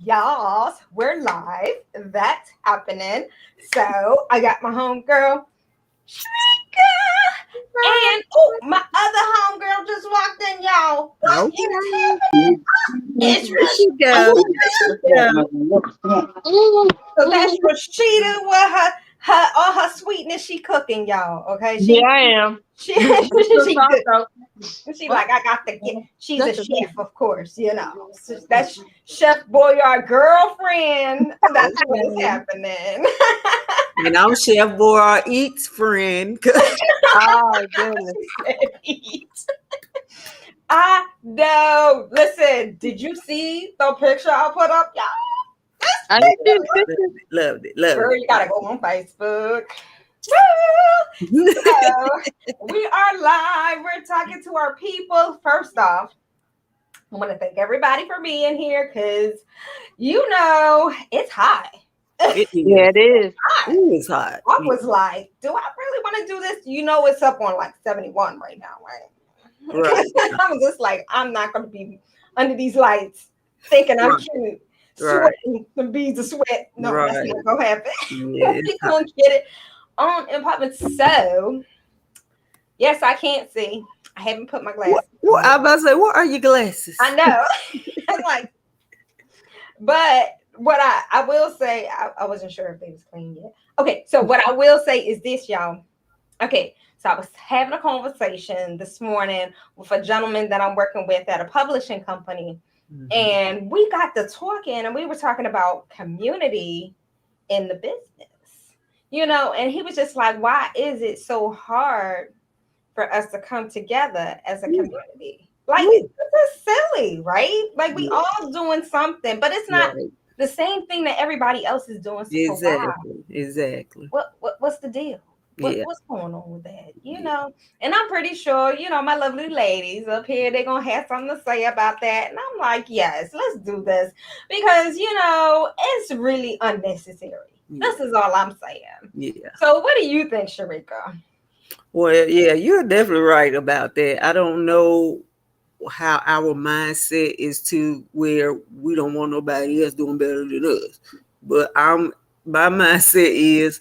y'all, we're live. That's happening. So I got my homegirl, Shrika. And oh, my other homegirl just walked in, y'all. What is Okay. happening? It's There she go. So that's Rashida with her all her sweetness she cooking, y'all. Okay. Yeah, I am. She good. Also, She like, I got to get. She's a chef, of course, you know. So that's Chef Boyard girlfriend. That's what is happening. And I'm Chef Bora Eats friend. oh goodness. Eat. I know. Listen, did you see the picture I put up, y'all? I didn't see the picture. Loved it. Girl, you gotta go on Facebook. So we are live. We're talking to our people. First off, I want to thank everybody for being here because it's hot. Yeah, it is. It is hot. I was like, do I really want to do this? It's up on like 71 right now, right? Right. I'm just like, I'm not going to be under these lights thinking I'm cute, sweating the beads of sweat. No, that's not going to happen. Yeah, We're going to get it on in public. So, yes, I can't see. I haven't put my glasses on. I was about to say, what are your glasses? I know. I'm like, but what I will say, I wasn't sure if they was clean yet. Okay, so what I will say is this, y'all. Okay, so I was having a conversation this morning with a gentleman that I'm working with at a publishing company. Mm-hmm. And we got to talking and we were talking about community in the business, and he was just like, why is it so hard for us to come together as a community? Like, it's silly, right? Like, we all doing something, but it's not the same thing that everybody else is doing. So Exactly. What's the deal? What's going on with that? And I'm pretty sure, my lovely ladies up here, they're going to have something to say about that. And I'm like, yes, let's do this because, it's really unnecessary. Yeah. This is all I'm saying. Yeah. So what do you think, Sharika? Well, yeah, you're definitely right about that. I don't know how our mindset is to where we don't want nobody else doing better than us. But my mindset is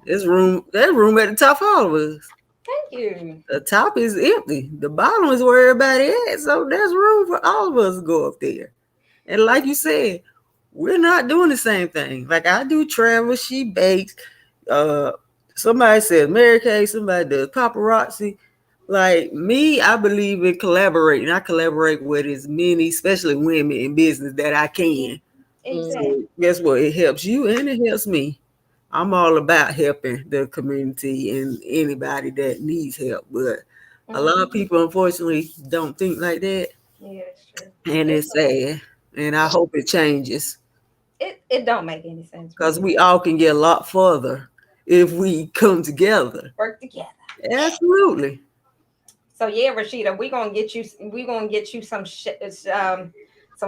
there's room at the top for all of us. Thank you. The top is empty. The bottom is where everybody is. So there's room for all of us to go up there. And like you said, we're not doing the same thing. Like I do travel, she bakes. Somebody says Mary Kay, somebody does paparazzi. Like me, I believe in collaborating. I collaborate with as many, especially women in business, that I can. Exactly. So guess what? It helps you and it helps me. I'm all about helping the community and anybody that needs help. But a lot of people, unfortunately, don't think like that. Yeah, it's true. And it's sad. And I hope it changes. It don't make any sense. Because we all can get a lot further if we come together. Work together. Absolutely. So yeah, Rashida, we're gonna get you some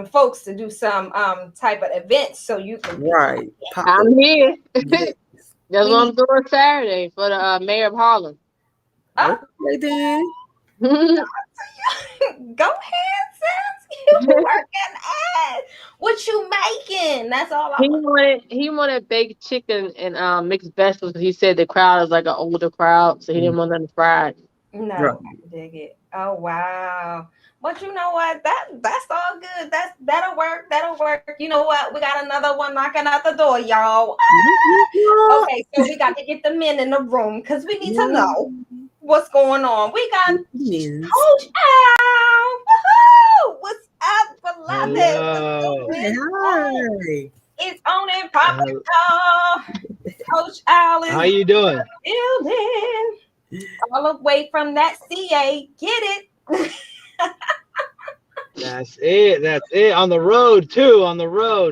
folks to do some type of events so you can I'm here. Yes. That's what I'm doing Saturday for the mayor of Harlem. Okay then. Go ahead, sis. You working at what you making? That's all He wanted baked chicken and mixed vegetables. He said the crowd is like an older crowd, so he didn't want nothing fried. No, I dig it. Oh wow. But you know what? That's all good. That'll work. You know what? We got another one knocking at the door, y'all. Okay, so we got to get the men in the room because we need to know what's going on. We got Coach Al. What's up, beloved? Hi. It's on in public. Coach Al is how you doing? Building. All the way from that CA. Get it. That's it. On the road too.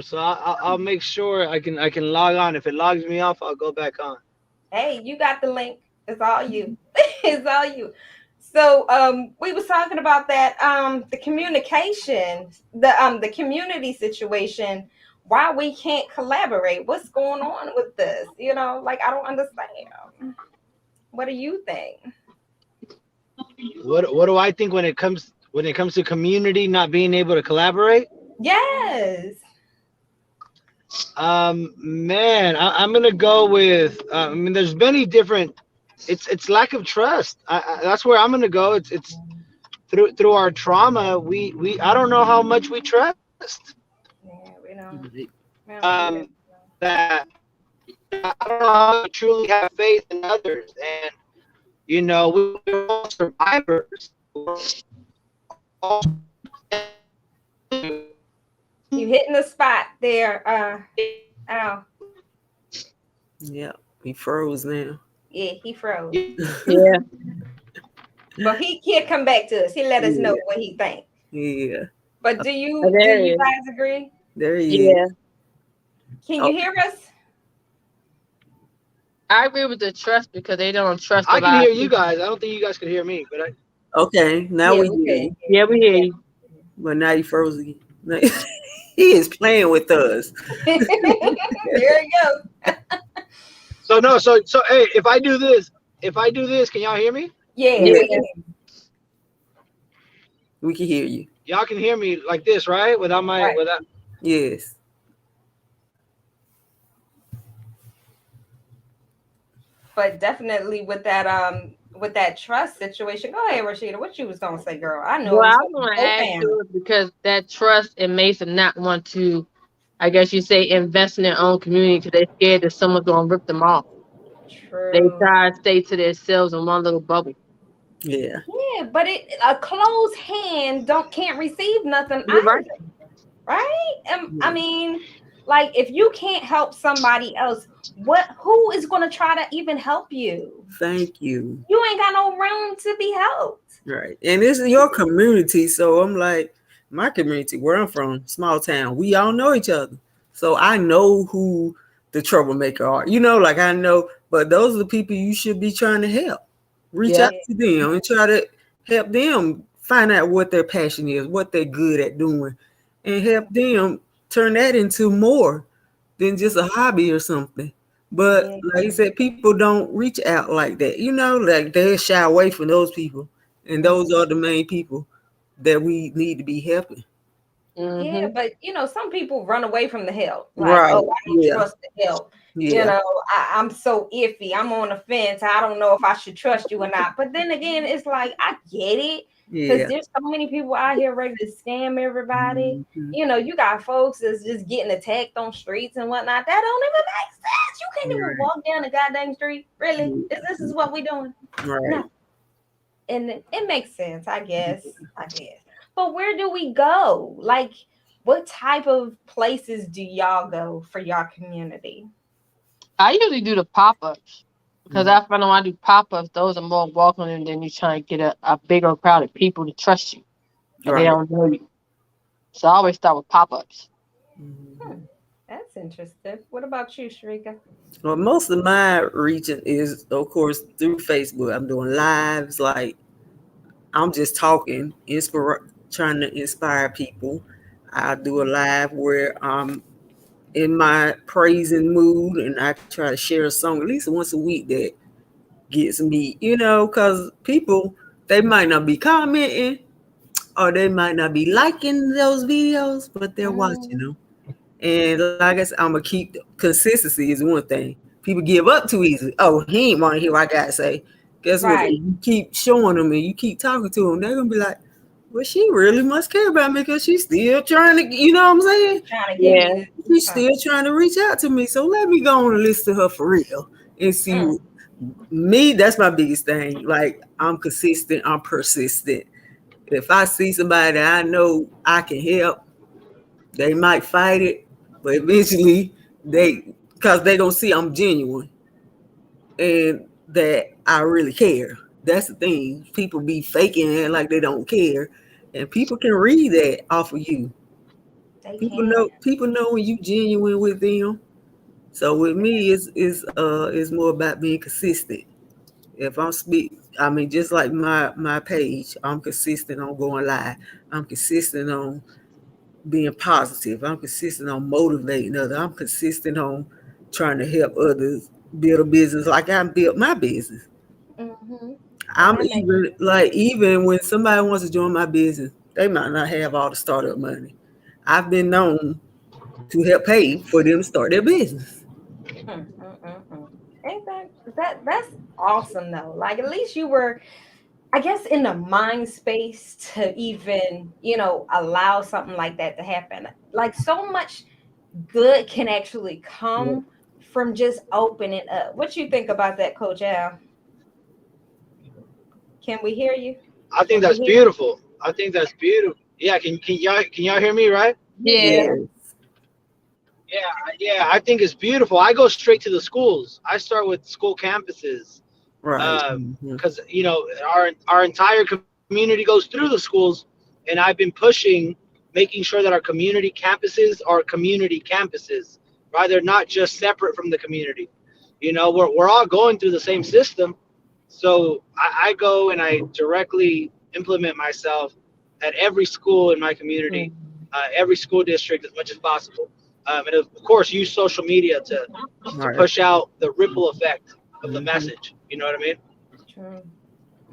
So I'll make sure I can log on. If it logs me off, I'll go back on. Hey, you got the link. It's all you. It's all you. So we was talking about that the communication, the community situation. Why we can't collaborate? What's going on with this? Like I don't understand. What do you think? What do I think when it comes to community not being able to collaborate? Yes. Man, I'm gonna go with. I mean, there's many different. It's lack of trust. That's where I'm gonna go. It's through our trauma. We I don't know how much we trust. Yeah, we don't do Um, that. that I don't know how we truly have faith in others, and we're all survivors. You hitting the spot there, Al. Yeah, he froze now. Yeah, he froze. Yeah. But he'll come back to us. He'll let us know Yeah, what he thinks. yeah. But Oh, do there you it is. guys agree? There he Yeah. is. Can you Oh, hear us? I agree with the trust because they don't trust a I can lot hear of you people. guys. I don't think you guys can hear me, but okay. Now Yeah, we we hear can you, hear Yeah, you. we hear you. but now he froze again. He is playing with us. Yeah. There you go. so no. So hey, if I do this, can y'all hear me? Yeah, Yeah. Yeah, we can. we can hear you. Y'all can hear me like this, right? Without my Right. without. Yes. But definitely with that trust situation. Go ahead, Rashida. What you was gonna say, girl? I knew Well, it was I gonna be want to so add family. to it because that trust it makes them not want to, I guess you say, invest in their own community because they're scared that someone's going to rip them off. They True. try to stay to themselves in one little bubble. Yeah. Yeah, but a closed hand can't receive nothing You're right. either, right? I Yeah. mean, like if you can't help somebody else, who is gonna try to even help you? Thank you. You ain't got no room to be helped. Right. And this is your community. So I'm like, my community, where I'm from, small town, we all know each other. So I know who the troublemaker are. Like I know, but those are the people you should be trying to help. Reach Yeah. out Yeah. to them and try to help them find out what their passion is, what they're good at doing, and help them turn that into more than just a hobby or something. But Yeah. like I said, people don't reach out like that. Like they shy away from those people. And those are the main people that we need to be helping. Yeah, Hmm. but some people run away from the help. Like, Right. oh, I don't Yeah. trust the help. Yeah. I'm so iffy. I'm on the fence. I don't know if I should trust you or not. But then again, it's like I get it because Yeah. there's so many people out here ready to scam everybody. Mhm. You got folks that's just getting attacked on streets and whatnot. That don't even make sense. You can't even Right. walk down the goddamn street. Really? Yeah. This is what we doing? Right. No. And it makes sense, I guess. I guess. But where do we go? Like, what type of places do y'all go for your community? I usually do the pop ups because Mhm. I find when I do pop ups, those are more welcoming than you trying to get a bigger crowd of people to trust you and they Right. don't know you. So I always start with pop ups. Hmm, Mhm. that's interesting. What about you, Sharika? Well, most of my reaching is, of course, through Facebook. I'm doing lives, like I'm just talking, trying to inspire people. I do a live where I'm in my praising mood and I try to share a song at least once a week that gets me, because people, they might not be commenting or they might not be liking those videos, but they're watching Mm, them. And like I said, I'm gonna keep consistency is one thing. People give up too easy. Oh, he ain't want to hear what I gotta say. Guess what? right. If you keep showing them and you keep talking to them, they're gonna be like, "Well, she really must care about me because she's still trying to." You know what I'm saying? Trying to give Yeah. me She's something. still trying to reach out to me. So let me go on and listen to her for real and see. Mm, Me, that's my biggest thing. Like I'm consistent. I'm persistent. If I see somebody that I know I can help, they might fight it, but eventually because they gonna see I'm genuine and that I really care. That's the thing. People be faking it like they don't care, and people can read that off of you. they People can. know. People know when you genuine with them. So with me, it's more about being consistent. If I'm I mean, just like my page, I'm consistent on going live. I'm consistent on being positive. I'm consistent on motivating others. I'm consistent on trying to help others build a business like I built my business. Hmm. And I'm that makes even like even when somebody wants to join my business, they might not have all the startup money. I've been known to help pay for them to start their business. Ain't that's awesome though. Like at least you were, I guess, in the mind space to even, allow something like that to happen. Like so much good can actually come from just opening up. What you think about that, Coach Al? Can we hear you? I think Can we that's hear you? beautiful. I think that's beautiful. Yeah, can y'all hear me right? Yeah. Yeah. Yes. Yeah, yeah, I think it's beautiful. I go straight to the schools. I start with school campuses, Right. Mm-hmm. because our entire community goes through the schools, and I've been pushing, making sure that our community campuses are community campuses, right? They're not just separate from the community. We're all going through the same system, so I go and I directly implement myself at every school in my community, every school district as much as possible, and of course use social media to Right. push out the ripple effect of the Mm-hmm. message. You know what I mean? True.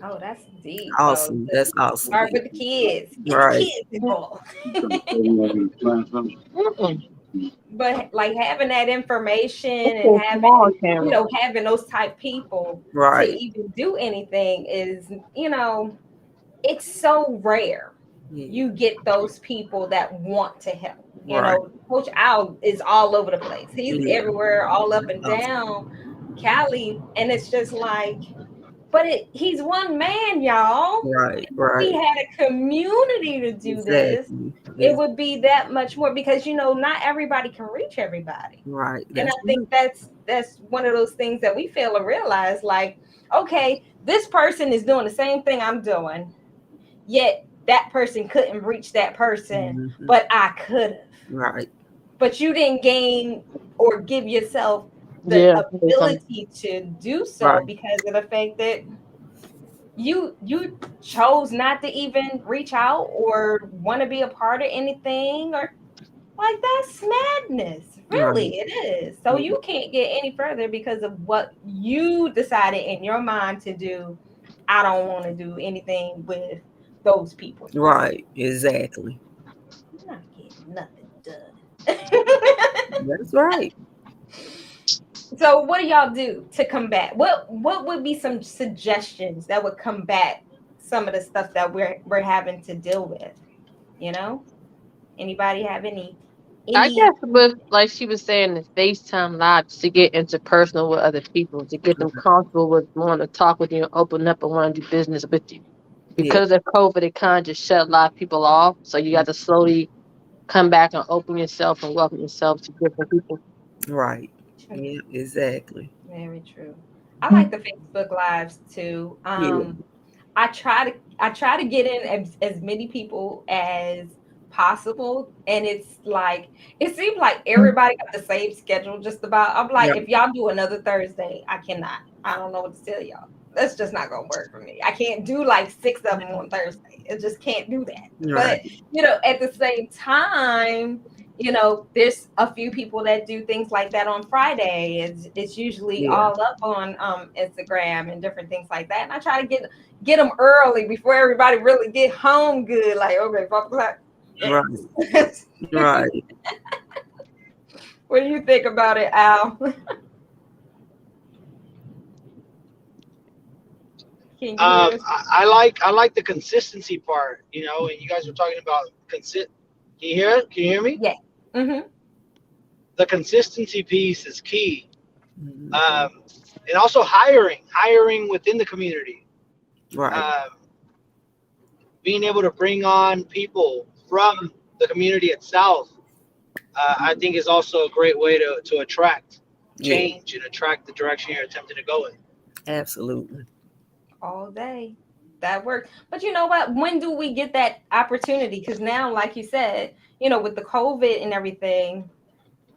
Oh, that's deep though. Awesome. That's awesome. Start with the kids. Get the Right. kids involved. Mm-mm. But like having that information It's and so small, having, Cameron. having those type people to Right. even do anything is, it's so rare. Yeah. You get those people that want to help. Right. Coach Al is all over the place. He's Yeah. everywhere, all up and Awesome. down Cali, and it's just like, but he's one man, y'all. Right. If we Right. had a community to do this, Exactly. it would be that much more because not everybody can reach everybody. Right. And I That's think that's one of those things that we fail to realize, like, okay, this person is doing the same thing I'm doing, yet that person couldn't reach that person, mm-hmm. but I could have. Right. But you didn't gain or give yourself the Yeah. ability to do so Right. because of the fact that you chose not to even reach out or want to be a part of anything, or like, that's madness. Right. Really, it is. So you can't get any further because of what you decided in your mind to do. I don't want to do anything with those people. Right. Exactly. I'm not getting nothing done. That's right. So what do y'all do to combat? What would be some suggestions that would combat some of the stuff that we're having to deal with? Anybody have any I guess with, like she was saying, the FaceTime live to get interpersonal with other people, to get them comfortable with wanting to talk with you and open up and want to do business with you. Yeah. Because of COVID, it kind of just shut a lot of people off. So you got to slowly come back and open yourself and welcome yourself to different people. Right. Yeah. Exactly. Very true. I like the Facebook lives too. Yeah. I try to get in as many people as possible, and it's like it seems like everybody got the same schedule just about. I'm like, Yeah. if y'all do another Thursday, I cannot. I don't know what to tell y'all. That's just not gonna work for me. I can't do like 6 of them on Thursday. I just can't do that. Right. But at the same time, there's a few people that do things like that on Friday. It's usually all up on Instagram and different things like that. And I try to get them early before everybody really get home good. Like, okay, 5 o'clock. Right. Right. What do you think about it, Al? Can you hear us? I like the consistency part, and you guys were talking about Can you hear it? Can you hear me? Yeah. Mm-hmm. The consistency piece is key, Mm-hmm. and also hiring within the community. Right. Being able to bring on people from the community itself, I think is also a great way to attract change and attract the direction you're attempting to go in. Absolutely. All day. That works. But you know what? When do we get that opportunity? Because now, like you said, with the COVID and everything,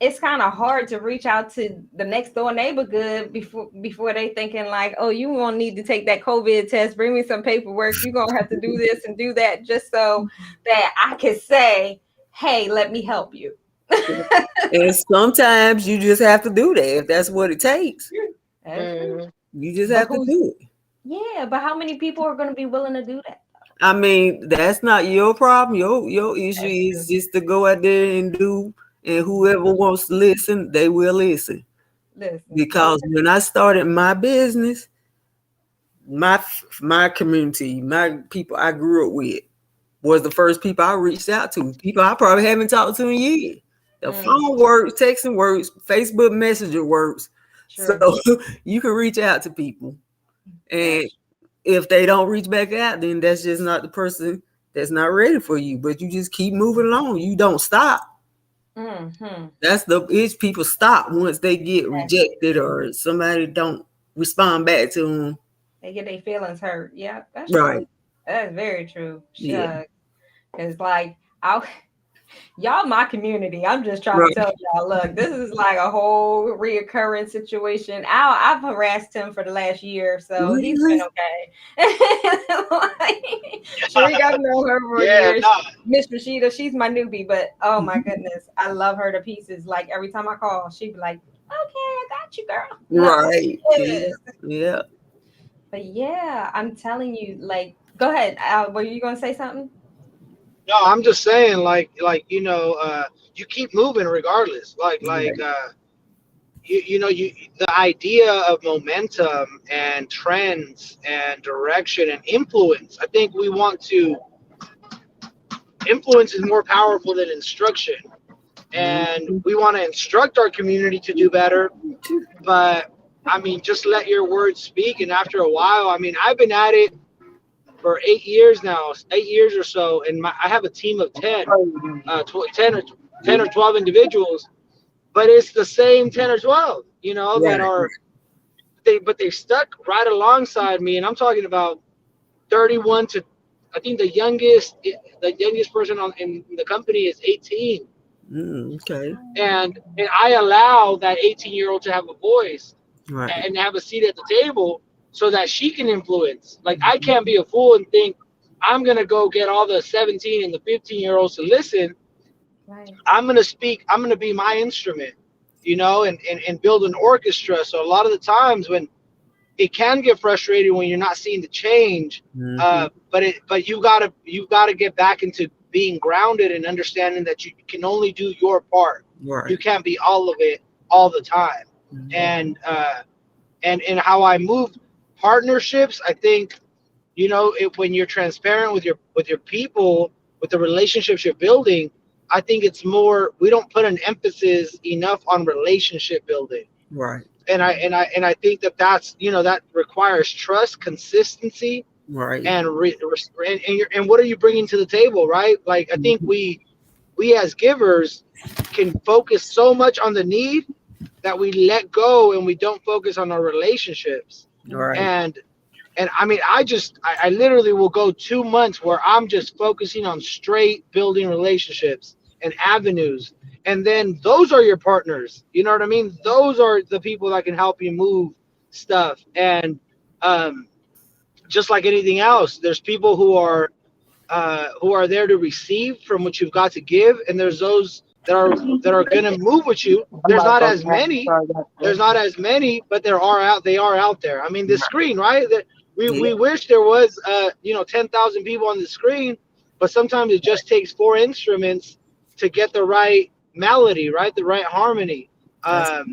it's kind of hard to reach out to the next door neighborhood before they thinking like, oh, you won't need to take that COVID test. Bring me some paperwork. You're going to have to do this and do that just so that I can say, hey, let me help you. And sometimes you just have to do that if that's what it takes. Mm. You just have to do it. Yeah, but how many people are going to be willing to do that? I mean, that's not your problem. Your issue is just to go out there and do and whoever wants to listen, they will listen. Listen. Because when I started my business, my community, my people I grew up with was the first people I reached out to. People I probably haven't talked to in years. The phone works, texting works, Facebook Messenger works. True. So you can reach out to people. And if they don't reach back out, then that's just not the person that's not ready for you. But you just keep moving along. You don't stop. That's the itch. People stop once they get rejected or somebody don't respond back to them. They get their feelings hurt. Yeah, that's Right. true. That's very true. Yeah. Because like y'all my community. I'm just trying Right. to tell y'all, look, this is like a whole reoccurring situation. I've harassed him for the last year, so he's been okay. Like, Sharika, I've known her for years. no. Miss Rashida, she's my newbie, but oh my goodness, I love her to pieces. Like every time I call, she'd be like, okay, I got you, girl. Right. Yes. Yeah. But yeah, I'm telling you, like, go ahead. Were you gonna say something? No, I'm just saying, you keep moving regardless. The idea of momentum and trends and direction and influence. I think we want to influence is more powerful than instruction, and we want to instruct our community to do better. But I mean, just let your words speak, and after a while, I mean, I've been at it for 8 years now, 8 years or so, and I have a team of 10 or 12 individuals, but it's the same 10 or 12, that are they stuck right alongside me, and I'm talking about 31 to, I think the youngest person in the company is 18. Okay. And I allow that 18-year-old to have a voice Right. and have a seat at the table so that she can influence. Like, I can't be a fool and think I'm going to go get all the 17 and the 15-year-olds to listen. Right. I'm going to speak. I'm going to be my instrument, and build an orchestra. So a lot of the times when it can get frustrating when you're not seeing the change, but you gotta get back into being grounded and understanding that you can only do your part. Right. You can't be all of it all the time. And how I move partnerships, I think, when you're transparent with your people, with the relationships you're building, I think it's more, we don't put an emphasis enough on relationship building. Right. And I think that's that requires trust, consistency, Right. and what are you bringing to the table, right? Like, I think we as givers can focus so much on the need that we let go and we don't focus on our relationships. Right. And I mean, I literally will go 2 months where I'm just focusing on straight building relationships and avenues. And then those are your partners. You know what I mean? Those are the people that can help you move stuff. And just like anything else, there's people who are there to receive from what you've got to give, and there's those that are going to move with you. There's not as many. But they are out there. I mean, the screen, right? We wish there was 10,000 people on the screen, but sometimes it just takes 4 instruments to get the right melody, right? The right harmony.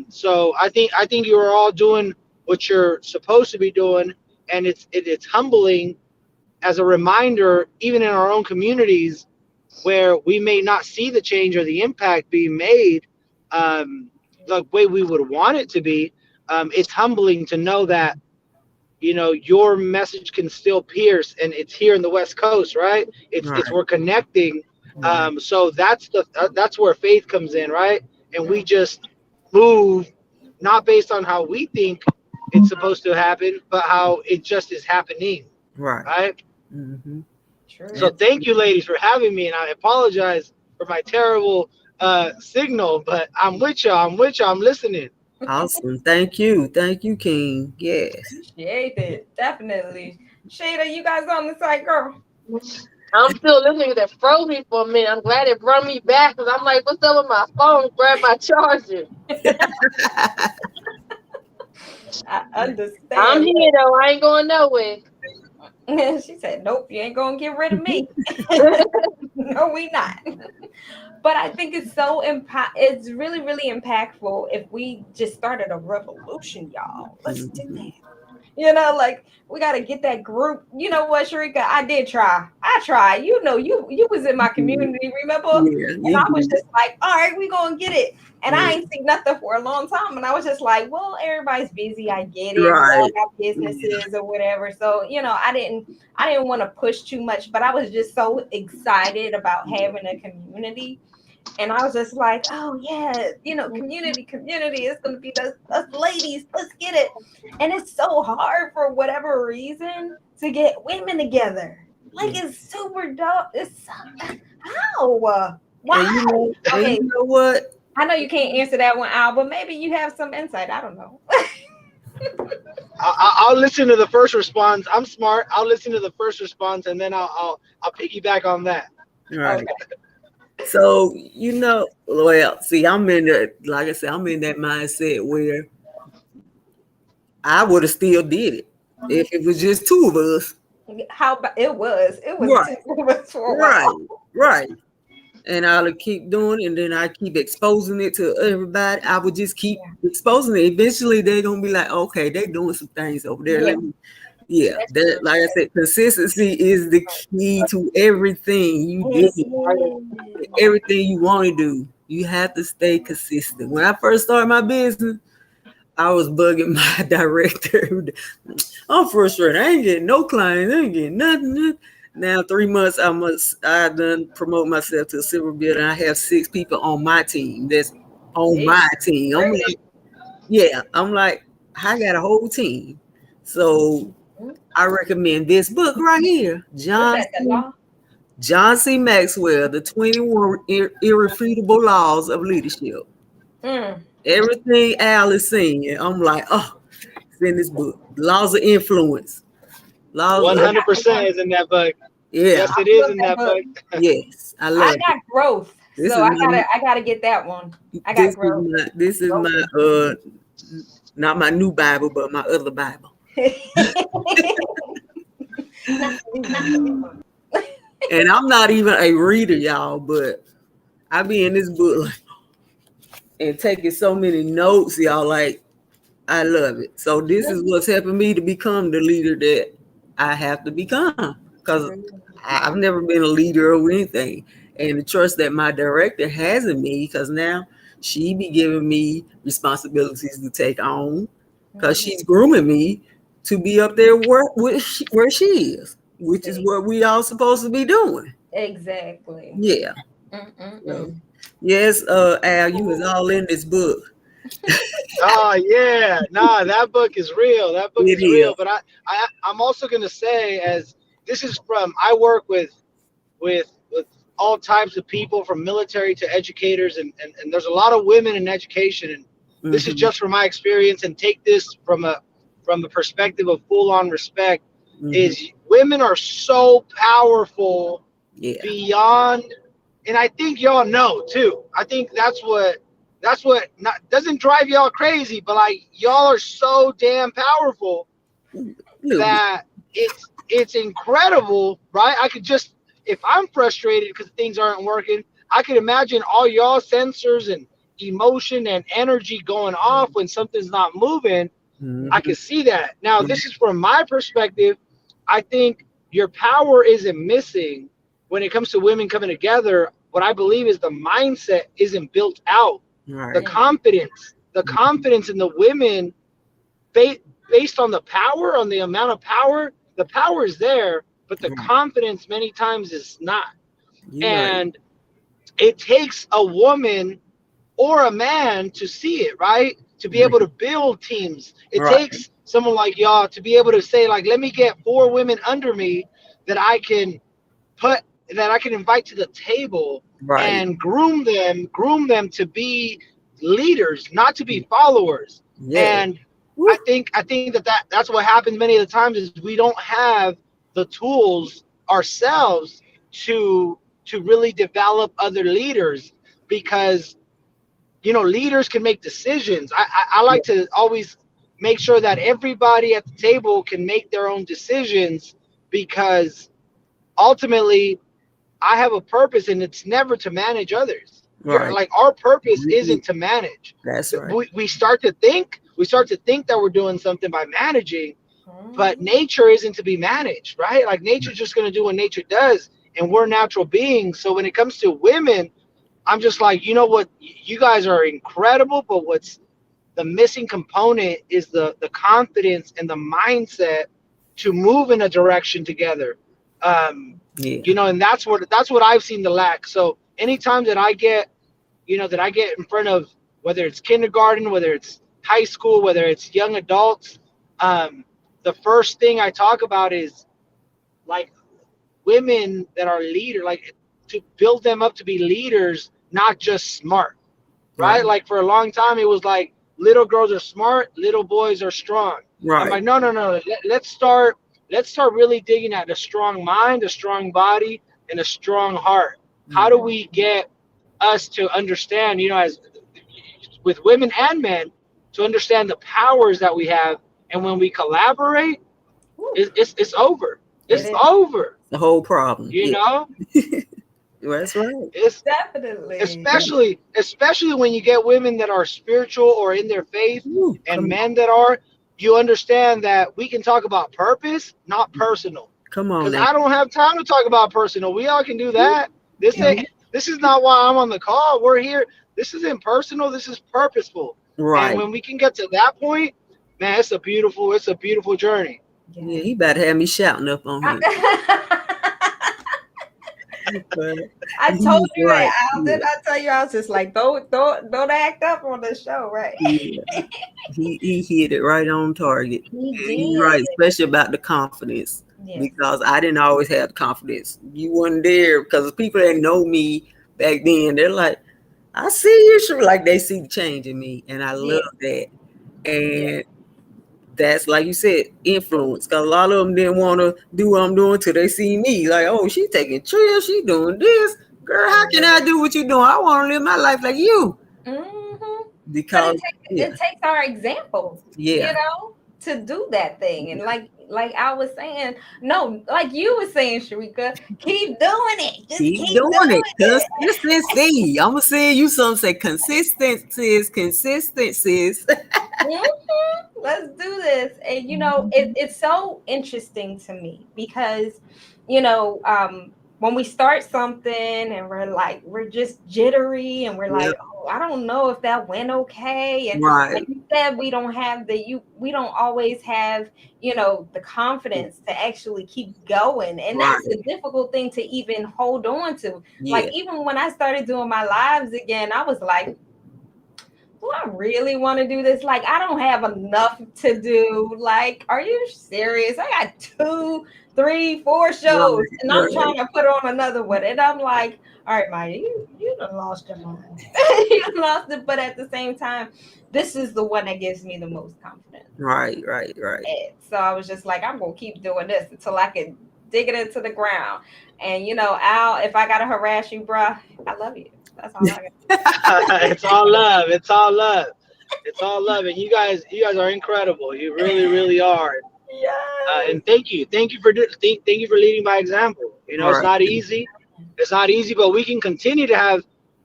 So I think you are all doing what you're supposed to be doing, and it's humbling as a reminder, even in our own communities, where we may not see the change or the impact being made the way we would want it to be. It's humbling to know that your message can still pierce, and it's here in the West Coast, right? It's we're connecting. So that's where faith comes in, right? And we just move not based on how we think it's supposed to happen, but how it just is happening, right? Mm-hmm. True. So thank you, ladies, for having me, and I apologize for my terrible signal, but I'm with you. I'm listening. Awesome. Thank you, King. Yes. Appreciate it. Definitely. Shada, you guys on the site, girl? I'm still listening. That froze me for a minute. I'm glad it brought me back because I'm like, what's up with my phone? Grab my charger. I understand. I'm here though. I ain't going nowhere. She said, "Nope, you ain't gonna get rid of me." No, we not. But I think it's so it's really, really impactful if we just started a revolution, y'all. Let's do that. Mhm. Like we got to get that group. You know what, Sharika? I did try. I tried. You was in my community, remember? Yeah, And you I was did. just like, all right, we gonna get it. And I Yeah. ain't seen nothing for a long time. And I was just like, well, everybody's busy. I get it. We all Right. got Yeah. businesses or whatever. So, I didn't want to push too much, but I was just so excited about having a community. And I was just like, oh yeah, community is gonna be us ladies. Let's get it. And it's so hard for whatever reason to get women together. Like Yeah. it's super dope. How? And Why? Okay, you know what? I know you can't answer that one, Al, but maybe you have some insight. I don't know. I'll listen to the first response. I'm smart. I'll listen to the first response, and then I'll piggyback on that. Right. Okay. So, well, see, like I said, I'm in that mindset where I would have still did it if it was just two of us. How about it was Right. two of us for a Right. while. Right. And I'll keep doing it, and then I keep exposing it to everybody. I would just keep exposing it. Eventually, they're gonna be like, okay, they're doing some things over there. Yeah, Yeah, that's that true. like I said, consistency is the key to everything you do, It is. everything you want to do. You have to stay consistent. When I first started my business, I was bugging my director. I'm frustrated. I ain't getting no clients. I ain't getting nothing. Now 3 months, I done promote myself to a silver builder. I have 6 people on my team. That's on Jeez. my team. I'm like, yeah. I'm like, I got a whole team. So I recommend this book right here, What's that? The law? John C. Maxwell, The 21 Irrefutable Laws of Leadership. Mm. Everything Al is saying, I'm like, oh, it's in this book. Laws of Influence. Laws One of, hundred percent is in that book. yeah, Yes, it I is love in that that book. book. yes, I I love it. got growth, This so is I gotta get that one. I got growth. this is Growth. my not my new Bible, but my other Bible. Not the new Bible. And I'm not even a reader, y'all, but I be in this book like, and taking so many notes, y'all. Like, I love it. So this is what's helping me to become the leader that I have to become. Because I've never been a leader or anything. And the trust that my director has in me, because now she be giving me responsibilities to take on, because she's grooming me to be up there where she is, which is See, what we all supposed to be doing. exactly. Yeah. So, Mm-mm-mm. yes, Al, you was all in this book. Oh yeah, nah, that book is real. That book It is real. is. But I'm also gonna say, as this is from, I work with all types of people, from military to educators, and there's a lot of women in education, and this is Mm-hmm. just from my experience, and take this from the perspective of full on respect. Mm-hmm. Is women are so powerful Yeah. beyond, and I think y'all know too. I think that's what not, doesn't drive y'all crazy, but like y'all are so damn powerful Little bit. that it's incredible, right? I could just, if I'm frustrated because things aren't working, I could imagine all y'all sensors and emotion and energy going off when something's not moving. I Mm-hmm. could see that. Now, Yeah. this is from my perspective. I think your power isn't missing when it comes to women coming together. What I believe is the mindset isn't built out. The Right. confidence in the women, ba- based on the power, on the amount of power, the power is there, but the Right. confidence many times is not. You're right. And it takes a woman or a man to see it, right? To be able Mhm. to build teams. It Right. takes someone like y'all to be able to say, like, let me get 4 women under me that I can put, that I can invite to the table Right. and groom them to be leaders, not to be followers. Yeah. And I Woo. think I think that's what happens many of the times, is we don't have the tools ourselves to really develop other leaders, because leaders can make decisions. I Yeah. like to always make sure that everybody at the table can make their own decisions, because ultimately I have a purpose, and it's never to manage others. Right. Like our purpose isn't to manage. That's right. We start to think that we're doing something by managing, but nature isn't to be managed, right? Like nature's just going to do what nature does, and we're natural beings. So when it comes to women, I'm just like, you know what, you guys are incredible, but what's the missing component is the confidence and the mindset to move in a direction together. You know, and that's what I've seen the lack. So anytime that I get, you know, that I get in front of, whether it's kindergarten, whether it's high school, whether it's young adults, the first thing I talk about is like women that are leaders, like to build them up to be leaders, not just smart, right? Like for a long time, it was like little girls are smart, little boys are strong. Right. I'm like, no. Let's start really digging at a strong mind, a strong body, and a strong heart. How do we get us to understand, you know, as with women and men, to understand the powers that we have, and when we collaborate, it's over. It's over. The whole problem. You know? That's right. It's definitely, especially when you get women that are spiritual or in their faith, and men that are, you understand that we can talk about purpose, not personal. Come on. Because I don't have time to talk about personal. We all can do that. This is not why I'm on the call. We're here. This isn't personal. This is purposeful. Right. And when we can get to that point, man, it's a beautiful journey. Yeah, he better have me shouting up on him. I told you that. Did I tell you? I was just like, don't act up on the show, right? Yeah. He hit it right on target. He's right, especially about the confidence. Yes. Because I didn't always have confidence. You weren't there, because people that know me back then, they're like, I see you, like they see the change in me, and I love that. And that's, like you said, influence. Because a lot of them didn't want to do what I'm doing till they see me. Like, oh, she's taking trips, she doing this. Girl, how can I do what you're doing? I want to live my life like you. Because it takes our example, you know, to do that thing. And like I was saying, no, like you were saying, Sharika, keep doing it. Just keep doing it. Consistency. I'm gonna say you something. Say consistency. Let's do this. And you know, it's so interesting to me because, you know, when we start something and we're just jittery and we're like, oh, I don't know if that went okay. And like you said, we don't always have, you know, the confidence to actually keep going. And that's a difficult thing to even hold on to. Like even when I started doing my lives again, I was like, do I really want to do this? Like, I don't have enough to do. Like, are you serious? I got 2, 3, 4 shows, and I'm trying to put on another one. And I'm like, all right, Myya, you done lost your mind. You lost it. But at the same time, this is the one that gives me the most confidence. Right. And so I was just like, I'm going to keep doing this until I can dig it into the ground. And, you know, Al, if I got to harass you, bruh, I love you. That's all I got. It's all love. It's all love. It's all love. And you guys are incredible. You really are. And thank you for leading by example. You know, it's not easy. It's not easy, but we can continue to have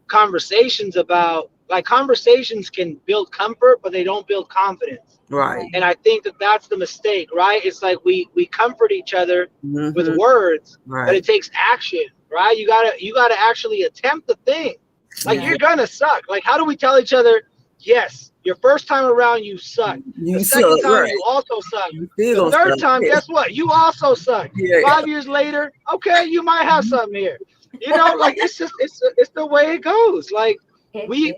conversations about, like, conversations can build comfort, but they don't build confidence. Right. And I think that's the mistake, right? It's like we comfort each other with words, but it takes action, right? You gotta actually attempt the thing. Like, you're gonna suck. Like, how do we tell each other, yes, your first time around you suck. The second time you also suck. The third time, guess what? You also suck. 5 years later, okay, you might have something here. You know, like, it's the way it goes. Like, we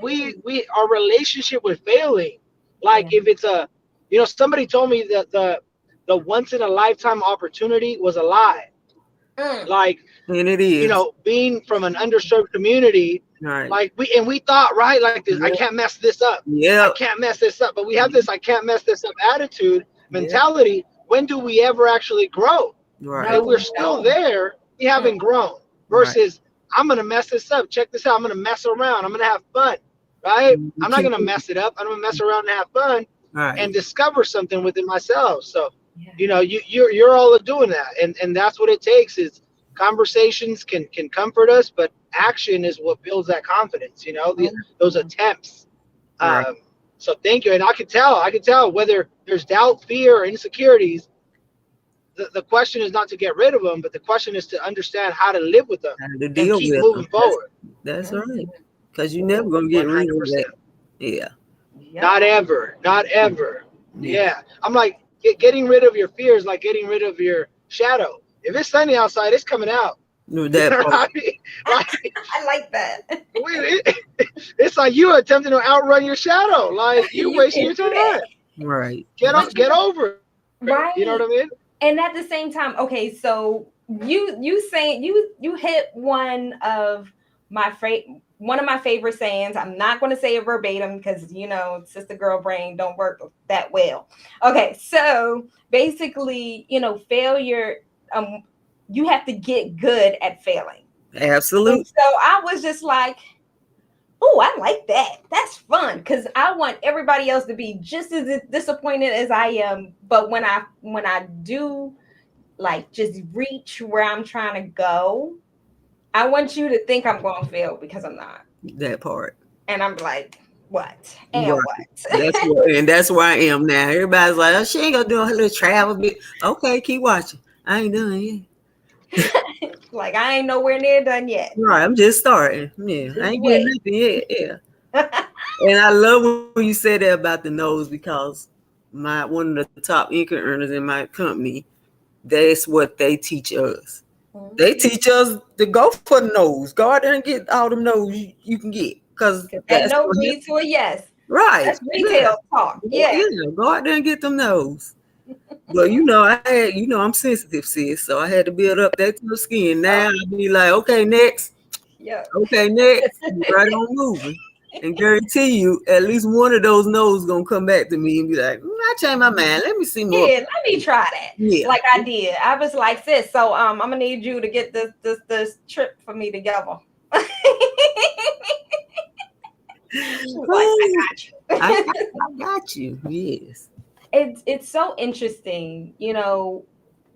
our relationship with failing. Like, if it's you know, somebody told me that the once in a lifetime opportunity was a lie. Like, and it is, you know, being from an underserved community, like we thought, right, like this, I can't mess this up. I can't mess this up. But we have this I can't mess this up attitude, mentality. When do we ever actually grow? Like, we're still there, we haven't grown. Versus, I'm gonna mess this up. Check this out. I'm gonna mess around. I'm gonna have fun. Right? I'm not gonna mess it up. I'm gonna mess around and have fun and discover something within myself. So Yeah. You know, you're all doing that, and that's what it takes. Is conversations can comfort us, but action is what builds that confidence. You know, those Mhm. attempts. Right. So thank you, and I can tell whether there's doubt, fear, or insecurities. The question is not to get rid of them, but the question is to understand how to live with them And to and deal keep with them. moving forward. That's right. Mhm. Because you never gonna get One rid hundred of that. percent. Yeah. Yep. Not ever. Not ever. Yeah. Yeah. I'm like getting rid of your fears, like getting rid of your shadow. If it's sunny outside, it's coming out. No, You that know part. what I mean? Like, I like that. it's like you attempting to outrun your shadow. Like you You wasting your can't do that. time. Right. But Get over it. You know what I right. mean? And at the same time, okay, so you saying you hit one of my favorite sayings. I'm not going to say it verbatim because sister girl brain don't work that well. Okay, so basically, failure, you have to get good at failing. And Absolutely. so I was just like, oh, I like that. That's fun because I want everybody else to be just as disappointed as I am. But when I do like just reach where I'm trying to go, I want you to think I'm going to fail because I'm not. That part. And I'm like, what? And Right. what? That's where I am now. Everybody's like, oh, she ain't gonna do a little travel bit. Okay, keep watching. I ain't done yet. Like I ain't nowhere near done yet. Right, I'm just starting. Yeah, I Just ain't getting wait. nothing yet. Yeah. And I love when you say that about the nose because my one of the top income earners in my company, that's what they teach us. They Mhm. teach us to go for the nose. Go out there and get all the nose you can get. Because 'Cause that that's no what leads to a yes. right. That's Yeah. retail talk. Yeah. Yeah. Go out there and get them nose. But I'm sensitive, sis. So I had to build up that tough skin. Now Oh, I be like, okay, next. yeah. Okay, next. Right on moving. And guarantee you, at least one of those no's gonna come back to me and be like, I changed my mind. Let me see more. Yeah, let me try that. Yeah. Like I did. I was like, sis, so I'm gonna need you to get this trip for me together. She was like, I Oh, got I, you. I got you. Yes. It's so interesting,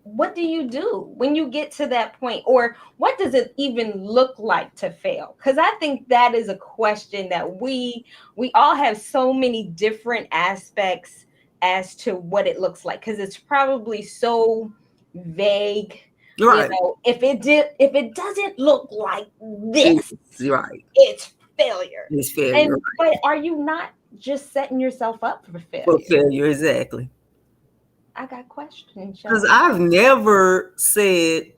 what do you do when you get to that point, or what does it even look like to fail? Because I think that is a question that we all have so many different aspects as to what it looks like, because it's probably so vague. Right. If it doesn't look like this, It's right. it's failure. It's failure. And but are you not just setting yourself up for For failure? failure, exactly. I got questions, Because y'all. I've never said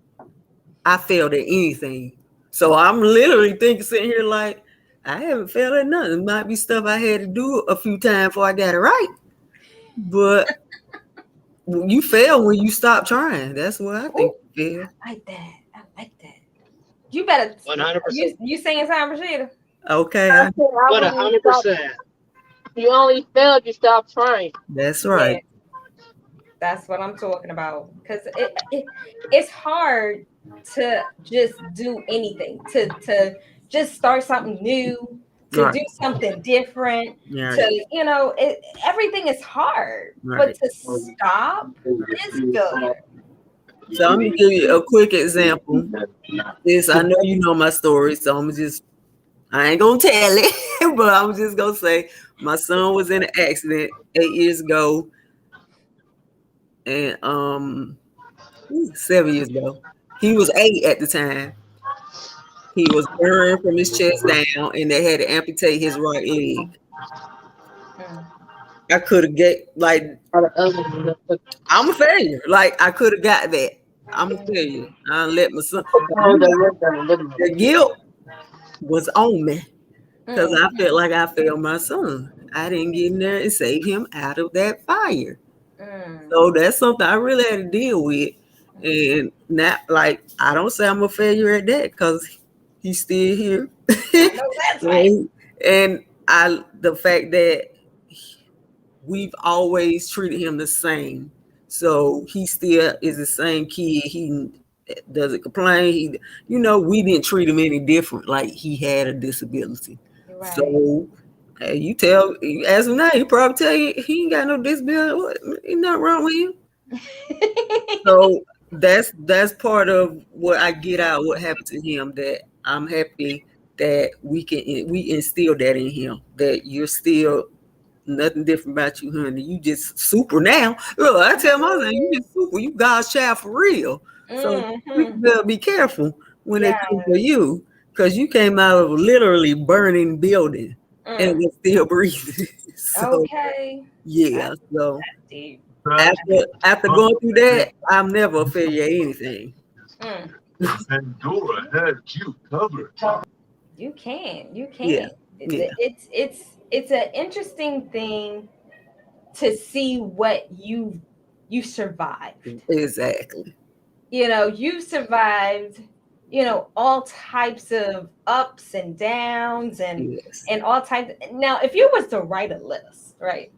I failed at anything. So I'm literally thinking, sitting here like, I haven't failed at nothing. It might be stuff I had to do a few times before I got it right. But you fail when you stop trying. That's what I think Oh, you fail. I like that. I like that. You better 100%. you saying something, Rashida? Okay, I said I One wouldn't hundred stop. percent. You only fail if you stop trying. that's Yeah, right. that's what I'm talking about. Because it's hard to just do anything, to just start something new, to Right, do something different, right, everything is hard. But right. to stop is failure. So I'm gonna give you a quick example. This I know you know my story, so I ain't gonna tell it, but I'm just gonna say my son was in an accident 8 years ago, and 7 years ago. He was 8 at the time. He was burned from his chest down, and they had to amputate his right leg. Mm. I could have get like Or the other one. But I'm a failure. Like I could have got that. I'm a failure. I let my son. The guilt was on me because Mm. I felt like I failed my son. I didn't get in there and save him out of that fire. Mm. So that's something I really had to deal with. And not like I don't say I'm a failure at that because he's still here. I know that's right. And the fact that we've always treated him the same. So he still is the same kid. He doesn't complain. We didn't treat him any different. Like he had a disability. Right. So you ask him now, he probably tell you he ain't got no disability. What, ain't nothing wrong with him. So that's part of what I get out. What happened to him? That I'm happy that we instill that in him. That you're still nothing different about you, honey. You just super now. Look, I tell my son, you just super. You God's child for real. So Hmm. people better be careful when they Yeah. come for you, because you came out of a literally burning building and Mm. was still breathing. So Okay. yeah. That's So deep. after going through that, I'm never affiliate anything. Mm. Pandora had you covered. You can. You Yeah. can. Yeah. It's an interesting thing to see what you survived. Exactly. You survived, all types of ups and downs Yes. and all types. Now, if you was to write a list, right?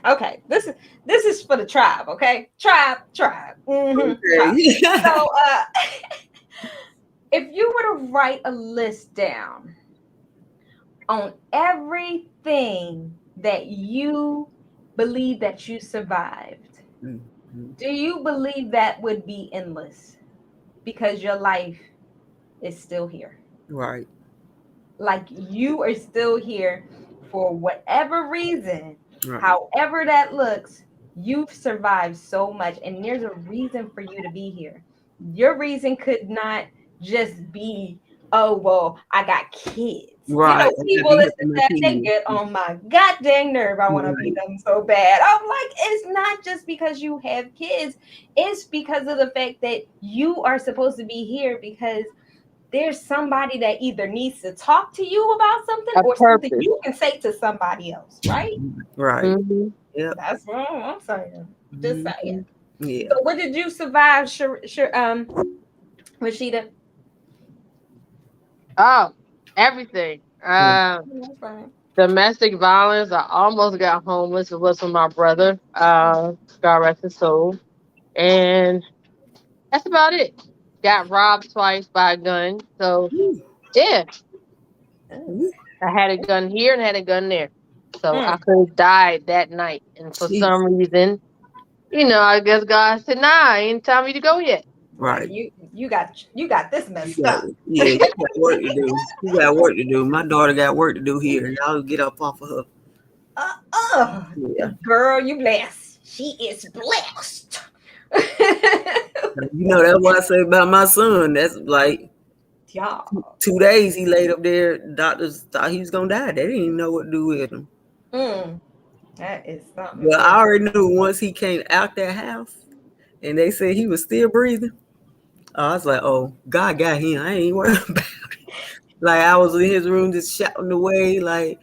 Okay, this is for the tribe, okay? Tribe. Tribe. Okay. So, if you were to write a list down on everything that you believe that you survived, Mhm. do you believe that would be endless? Because your life is still here. Right. Like you are still here for whatever reason, Right. however that looks, you've survived so much, and there's a reason for you to be here. Your reason could not just be, oh, well, I got kids. Right. I gotta People be here listen for to my that, they kids. get on my goddamn nerve. I want to be Right. them so bad. I'm like, it's not just because you have kids, it's because of the fact that you are supposed to be here because there's somebody that either needs to talk to you about something A or something purpose. you can say to somebody else, right? Right. Hmm. Yep. That's what I'm saying. Just saying. Mhm. Yeah. So, what did you survive, Rashida? Oh, everything. Yeah. That's fine. Domestic violence. I almost got homeless. It was from my brother. God rest his soul. And that's about it. Got robbed twice by a gun. So yeah, Oh. Woo. I had a gun here and had a gun there. So Mm, I could have died that night. And for Jeez. some reason, I guess God said, nah, ain't time you to go yet. like Right. you got this You messed got, up. yeah, you got work to do. You got work to do. My daughter got work to do here. Y'all get up off of her. Yeah. Girl, you blessed. She is blessed. You know that's what I say about my son. That's like Y'all. 2 days he laid up there. Doctors thought he was gonna die. They didn't even know what to do with him. Mm, that is something But I else. already knew once he came out that house and they said he was still breathing. I was like, oh, God got him. I ain't worried about it. Like I was in his room just shouting away. Like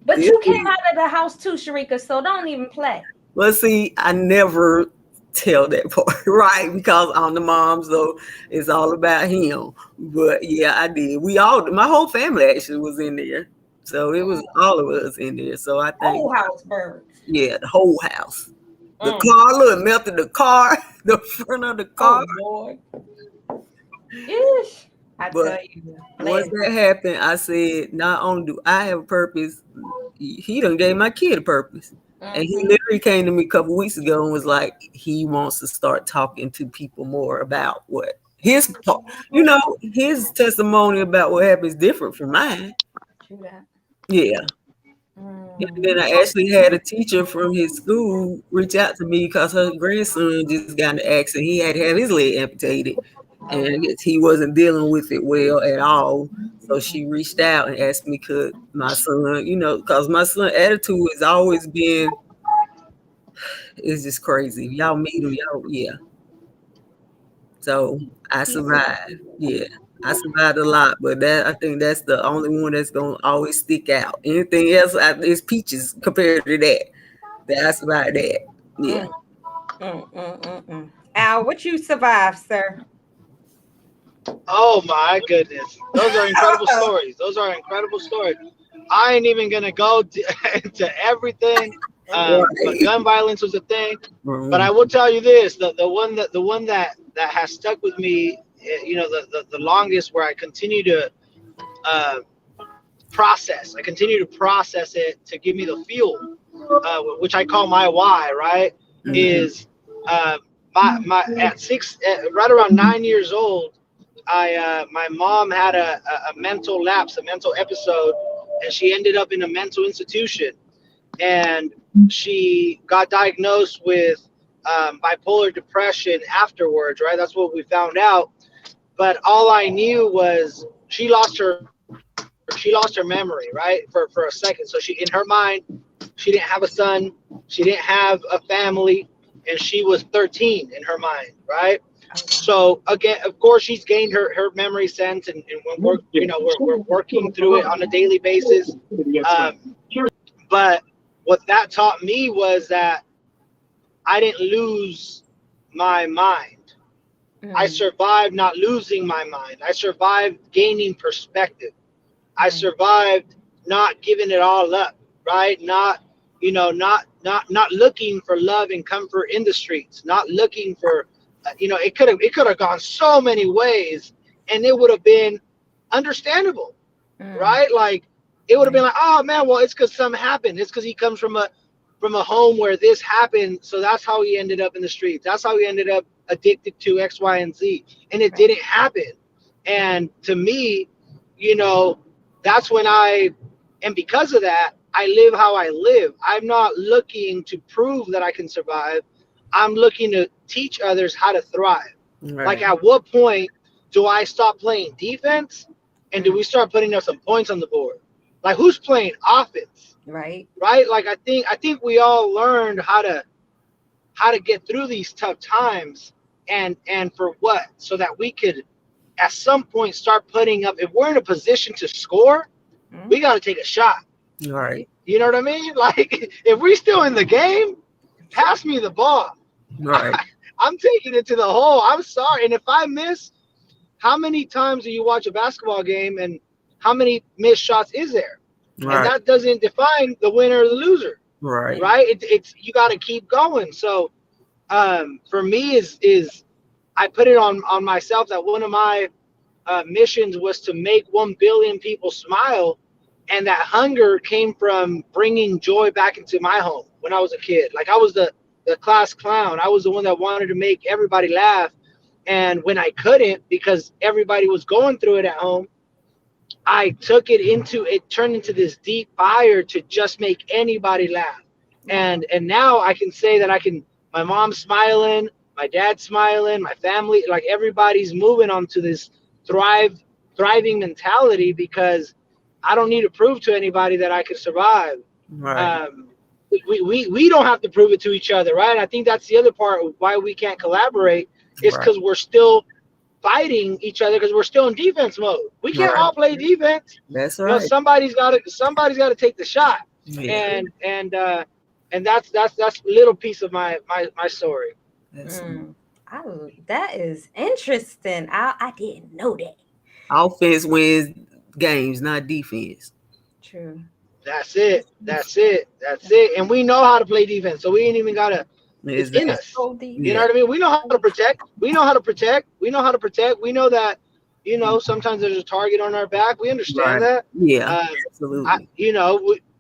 But this you came is, out of the house too, Sharika, so don't even play. well, see, I never tell that part, right? Because I'm the mom, so it's all about him. But yeah, I did. My whole family actually was in there. So it was all of us in there. So I think, Whole house burned. yeah, the whole house. The Mm. car, look, melted the car, the front of the car. Oh Lord. Ish. I But tell you, once bless. that happened, I said, not only do I have a purpose, he done gave my kid a purpose. And he Mm-hmm. literally came to me a couple weeks ago and was like, he wants to start talking to people more about what his part. His testimony about what happened is different from mine. True that. Yeah. And Mm. then I actually had a teacher from his school reach out to me because her grandson just got in an accident. He had to have his leg amputated. And I Okay. guess he wasn't dealing with it well at all. So she reached out and asked me, could my son, because my son attitude has always been, it's just crazy. If y'all meet him, yeah. So I He survived. survived. Yeah. I survived a lot, but I think that's the only one that's gonna always stick out. Anything else is peaches compared to that. That I survived that. Yeah. Mm, Al, what you survived, sir? Oh my goodness, those are incredible Uh-oh. stories. Those are incredible stories. I ain't even gonna go to everything, but Right. gun violence was a thing. But I Mhm. will tell you this: the one that has stuck with me, the longest, where I continue to uh, process. I continue to process it to give me the fuel, which I call my why. Right? Mm-hmm. Mhm. Is uh, my at right around 9 years old, my mom had a mental lapse, a mental episode, and she ended up in a mental institution, and she got diagnosed with bipolar depression afterwards. Right, that's what we found out. But all I knew was she lost her memory, right, for a second. So she, in her mind, she didn't have a son, she didn't have a family, and she was 13 in her mind, right? Oh wow. So again, of course, she's gained her memory sense, and when we're working through it on a daily basis. Um, but what that taught me was that I didn't lose my mind. I Mm, survived not losing my mind. I survived gaining perspective. I right. survived not giving it all up, right? Not, not looking for love and comfort in the streets, not looking for, it could have gone so many ways, and it would have been understandable, Mm, right? Like it would have been right. like, oh man, well, it's because something happened. It's because he comes from a home where this happened, so that's how he ended up in the streets. That's how he ended up addicted to X, Y, and Z, and it Right. didn't happen. Right. And to me, you know, that's when and because of that, I live how I live. I'm not looking to prove that I can survive. I'm looking to teach others how to thrive. Like, Right. at what point do I stop playing defense and do Mm, we start putting up some points on the board? Like, who's playing offense, right. right? Like, I think we all learned how to get through these tough times, and for what? So that we could at some point start putting up. If we're in a position to score, Mm, we got to take a shot. right. Right. You know what I mean? Like, if we still in the game, pass me the ball. Right. I'm taking it to the hole. I'm sorry. And if I miss, how many times do you watch a basketball game, and how many missed shots is there? And Right. that doesn't define the winner or the loser, Right. Right. right? It's you got to keep going. So for me is I put it on myself that one of my missions was to make 1 billion people smile, and that hunger came from bringing joy back into my home when I was a kid. Like, I was the class clown. I was the one that wanted to make everybody laugh, and when I couldn't because everybody was going through it at home, I took it turned into this deep fire to just make anybody laugh. Wow. And now I can say that my mom's smiling, my dad's smiling, my family, like everybody's moving onto this thrive thriving mentality, because I don't need to prove to anybody that I could survive. Right. Um, we don't have to prove it to each other, right? I think that's the other part of why we can't collaborate, is Right. because we're still fighting each other, because we're still in defense mode. We can't Right. all play defense. That's You know, right. somebody's got to take the shot. Yeah. And that's a little piece of my story. That's Mm. That is interesting. I didn't know that. offense wins games, not defense. True. That's it. That's it. That's it. And we know how to play defense, so we ain't even gotta. It's in Exactly. us. Oh, You know Yeah. what I mean? We know how to protect. We know how to protect. We know how to protect. We know that. Sometimes there's a target on our back. We understand Right. that. Yeah. Um, Absolutely.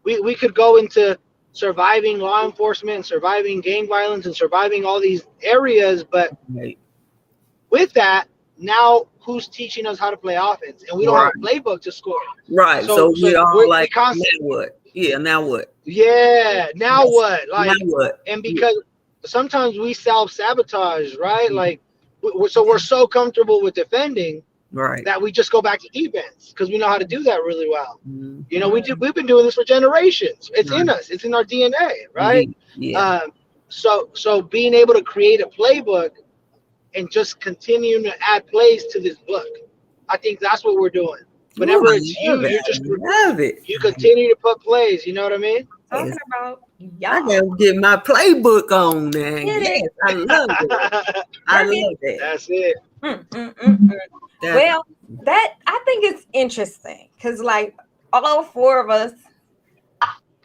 we could go into surviving law enforcement and surviving gang violence and surviving all these areas, but Right. with that, now who's teaching us how to play offense? And we don't have Right. a playbook to score. Right. So So so we all we like, now constantly, what? Yeah. Now what? yeah. Now That's, what? now Like, what? and Yeah. because sometimes we self sabotage, right? Like, we're so comfortable with defending Right. that we just go back to defense because we know how to do that really well. Mhm. We've been doing this for generations. It's in Right. us. It's in our DNA, right? Indeed. Yeah. Um, so being able to create a playbook and just continuing to add plays to this book, I think that's what we're doing. Oh, Whenever I it's love you, it. you I just love it. you continue to put plays. You know what I mean? Talking Yes. about I y'all. gotta get my playbook on now. Get it. Yes, I love it. I Work it. love that. That's it. Mm. That's Well, that I think it's interesting because, like, all four of us,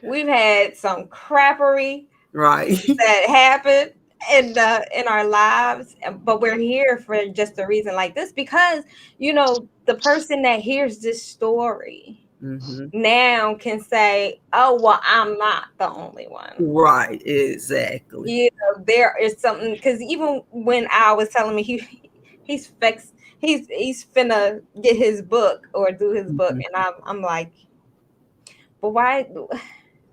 we've had some crappery right. that happened in our lives, but we're here for just a reason like this because the person that hears this story now can say, "Oh, well, I'm not the only one." Right, exactly. You know, there is something because even when Al was telling me he's fixed, he's finna get his book or do his book, and I'm like, but why?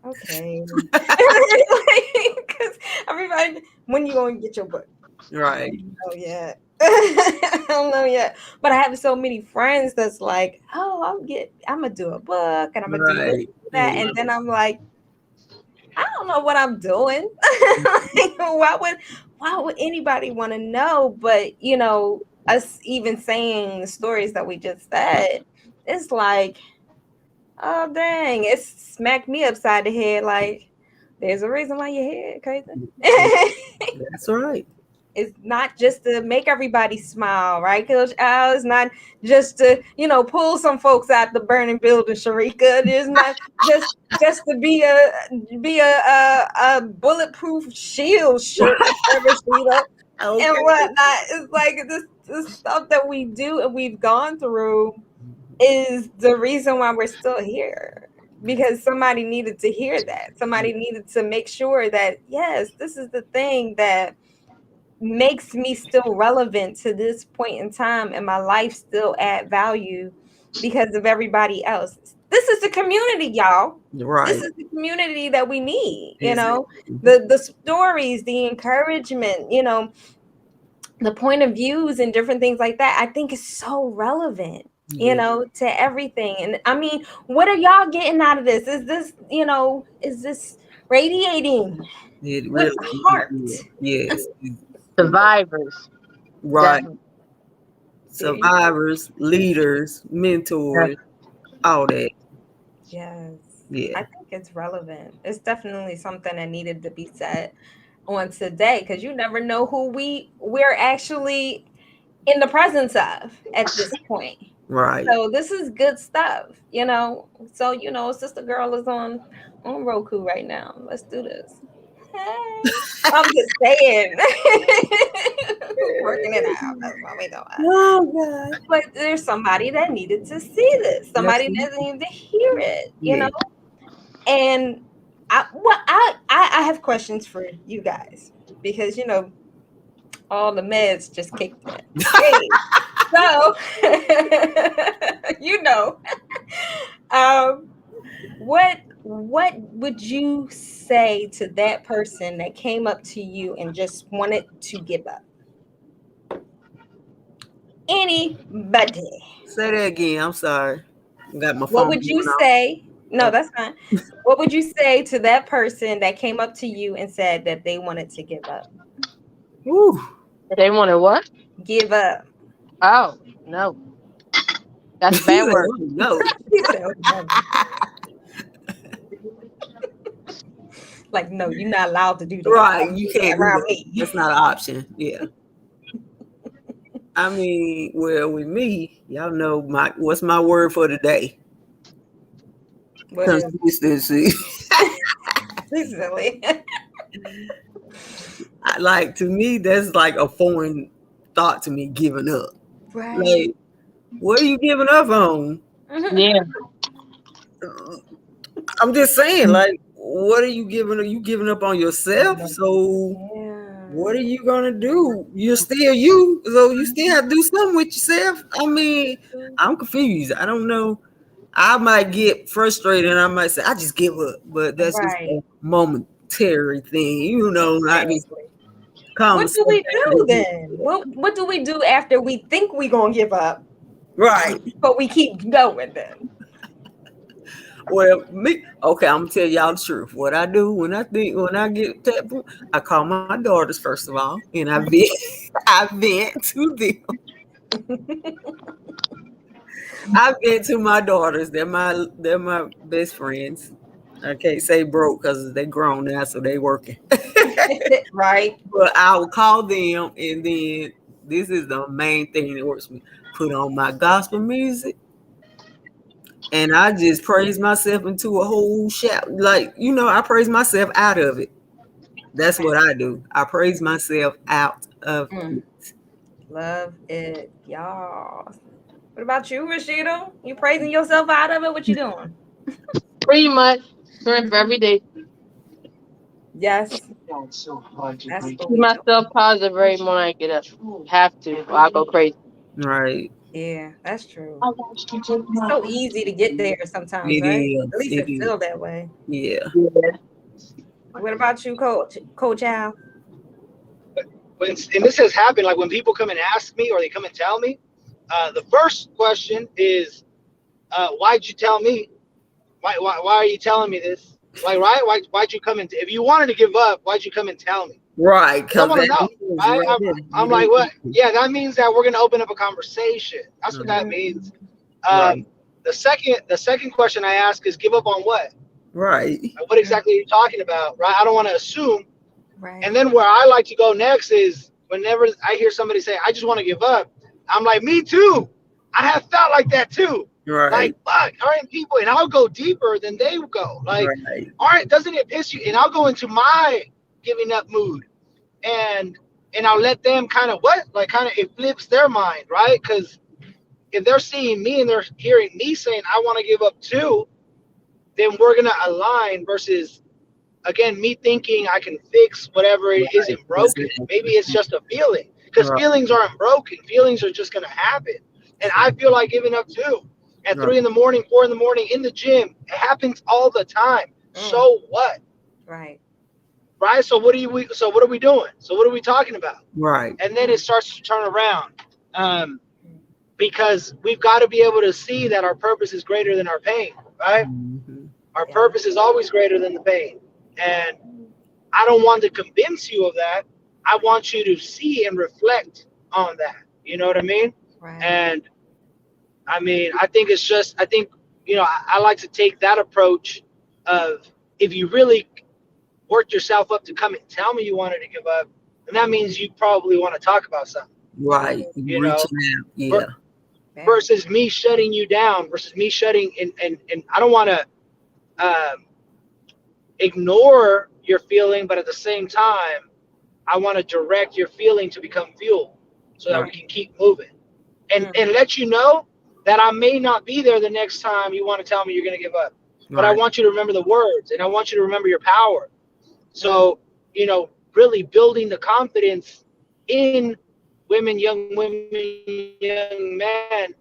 Okay, because everybody, when you gonna get your book? Right. Oh yeah. I don't know yet, but I have so many friends that's like, oh, I'm gonna do a book and I'm gonna do this, Right. that, Yeah. and then I'm like, I don't know what I'm doing. Like, why would anybody want to know? But you know, us even saying the stories that we just said, it's like, oh dang, it smacked me upside the head. Like, there's a reason why your head crazy. That's right. It's not just to make everybody smile, right? Coach Al, it's not just to, pull some folks out the burning building, Sharika. It's not just to be a bulletproof shield, Rashida, and Okay. whatnot. It's like this stuff that we do and we've gone through is the reason why we're still here. Because somebody needed to hear that. Somebody needed to make sure that, yes, this is the thing that makes me still relevant to this point in time and my life still add value because of everybody else. This is the community, y'all. This Right. is the community that we need, Exactly. the stories, the encouragement, the point of views and different things like that. I think is so relevant, Yeah. to everything. And I mean, what are y'all getting out of this? Is this radiating It with really heart? is. Yes. Survivors. Right. Definitely. There you go. Survivors, leaders, mentors, all that. Yes. I Yeah. think it's relevant. It's definitely something that needed to be said on today because you never know who we're actually in the presence of at this point. Right. So this is good stuff. So sister girl is on Roku right now. Let's do this. Hey. I'm just saying. Working it out. That's what we doing. Oh God. But there's somebody that needed to see this. That's Somebody that needed to hear it. yeah. And I have questions for you guys because all the meds just kicked in. Hey, so you know, um, what would you say to that person that came up to you and just wanted to give up? Anybody? Say that again. I'm sorry. Got my What phone would you going off. say? No, Oh. that's fine. What would you say to that person that came up to you and said that they wanted to give up? Woo. They wanted what? Give up. Oh, no. That's a He bad said, word. "Oh, no." He said, "Oh, no." Like, no, you're not allowed to do that. Right. You can't do Around that. me. That's not an option. Yeah. I mean, well, with me, y'all know what's my word for today? What is Consistency. recently? Like to me, that's like a foreign thought to me. Giving up. Right. Like, what are you giving up on? Yeah. I'm just saying, like, what are you giving? Are you giving up on yourself? So what Yeah. are you gonna do? You're still you, so you still have to do something with yourself. I mean, I'm confused. I don't know. I might get frustrated and I might say, I just give up. But that's just Right. a momentary thing, not this Exactly. What do we do conversation. then? What do we do after we think we're gonna give up, Right. but we keep going then? Well, okay, I'm gonna tell y'all the truth. What I do when I get to that point, I call my daughters first of all, and I vent, I vent to them. I vent to my daughters. They're my best friends. I can't say broke because they grown now, so they working. Right. But I will call them, and then this is the main thing that works for me. Put on my gospel music, and I just praise myself into a whole shout. Like, I praise myself out of it. That's what I do. I praise myself out of Mm. it. Love it, y'all. What about you, Rashida? You praising yourself out of it? What you doing? Pretty much strength every day. Yes, So hard to that's break. what Keep we do. myself positive every morning I get up. Have to, or I go crazy. Right. Yeah, that's true. It's so easy to get there sometimes, It right? At is. least It it is. feel that way. Yeah. Yeah. What about you, Coach Al? And this has happened, like when people come and ask me or they come and tell me, the first question is, why'd you tell me? Why are you telling me this? Like, right? Why'd you come and, if you wanted to give up, why'd you come and tell me? Right. Because I Because want to that know, means right? right there. I'm You like, don't what? Yeah, that means that we're going to open up a conversation. That's what that right. means. Right. The second question I ask is, give up on what? Right. Like, what exactly are you talking about, right? I don't want to assume. Right. And then where I like to go next is whenever I hear somebody say, I just want to give up, I'm like, me too. I have felt like that too. Like, Right. fuck, aren't people, and I'll go deeper than they go. Like, Right. all right, doesn't it piss you? And I'll go into my giving up mood, and I'll let them kind of it flips their mind, right? Because if they're seeing me and they're hearing me saying I want to give up too, then we're gonna align versus again me thinking I can fix whatever it Right. isn't broken. Maybe it's just a feeling because Right. feelings aren't broken. Feelings are just gonna happen, and I feel like giving up too. At Right. 3 in the morning, 4 in the morning, in the gym, it happens all the time. Mm, So what, right. right? So what are we? So what are we doing? So what are we talking about? Right. And then it starts to turn around. Because we've got to be able to see that our purpose is greater than our pain, right? Mm-hmm. Our Yeah. purpose is always greater than the pain. And I don't want to convince you of that. I want you to see and reflect on that. You know what I mean? Right. And I mean, I think, I like to take that approach of if you really worked yourself up to come and tell me you wanted to give up, then that means you probably want to talk about something, Right. you know? Reaching out. Yeah. Versus me shutting you down, versus me shutting and I don't want to ignore your feeling, but at the same time, I want to direct your feeling to become fuel so that we Right. can keep moving and Mm, and let you know that I may not be there the next time you want to tell me you're going to give up, but I Right. want you to remember the words and I want you to remember your power. mm, So, really building the confidence in women, young men,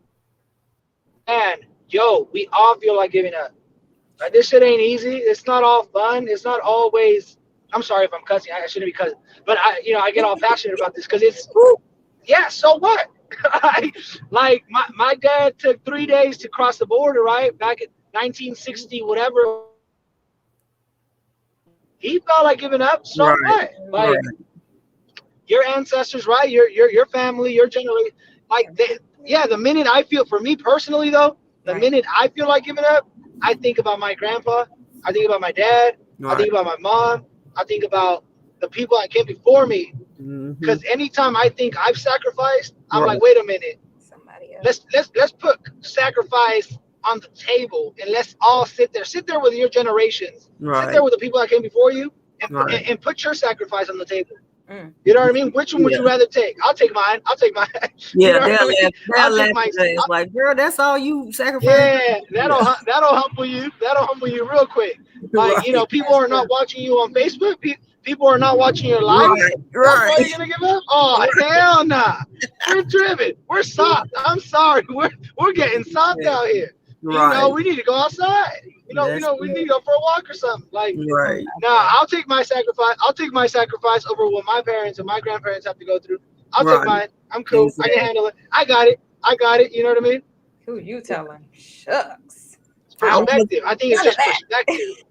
man, yo, we all feel like giving up. Like, this shit ain't easy. It's not all fun. It's not always. I'm sorry if I'm cussing. I shouldn't be cussing, but I get all passionate about this because it's, yeah. So what? like my dad took 3 days to cross the border, right? Back in 1960, whatever. He felt like giving up. So Right. what? Right. Like, your ancestors, right? Your family, your generation. Like, yeah. The minute I feel, for me personally, though, the right. minute I feel like giving up, I think about my grandpa. I think about my dad. I Right. think about my mom. I think about the people that came before me. Mm-hmm. Because anytime I think I've sacrificed, I'm Right. like, wait a minute. Somebody else. Let's put sacrifice on the table and let's all sit there with your generations. Sit Right. there with the people that came before you and Right. and put your sacrifice on the table. Mm, You know what I mean? Which one would Yeah. you rather take? I'll take mine. You Yeah. know what They'll I mean? laugh. They'll I'll laugh take my. at us like, girl, that's all you sacrificed. Yeah, Yeah. that'll humble you. That'll humble you real quick. Like, Right. people that's are true. not watching you on Facebook. People are not watching your lives. Right. That's Right. why you're gonna give up? Oh, hell nah. We're driven. We're soft. I'm sorry. We're getting soft out here. Right. We need to go outside. That's We need to go for a walk or something. Like, right. nah, I'll take my sacrifice. I'll take my sacrifice over what my parents and my grandparents have to go through. I'll take Right. mine. I'm cool. I can Exactly. handle it. I got it. You know what I mean? Who you telling? Shucks. It's I don't perspective. I think it's none of just that. perspective.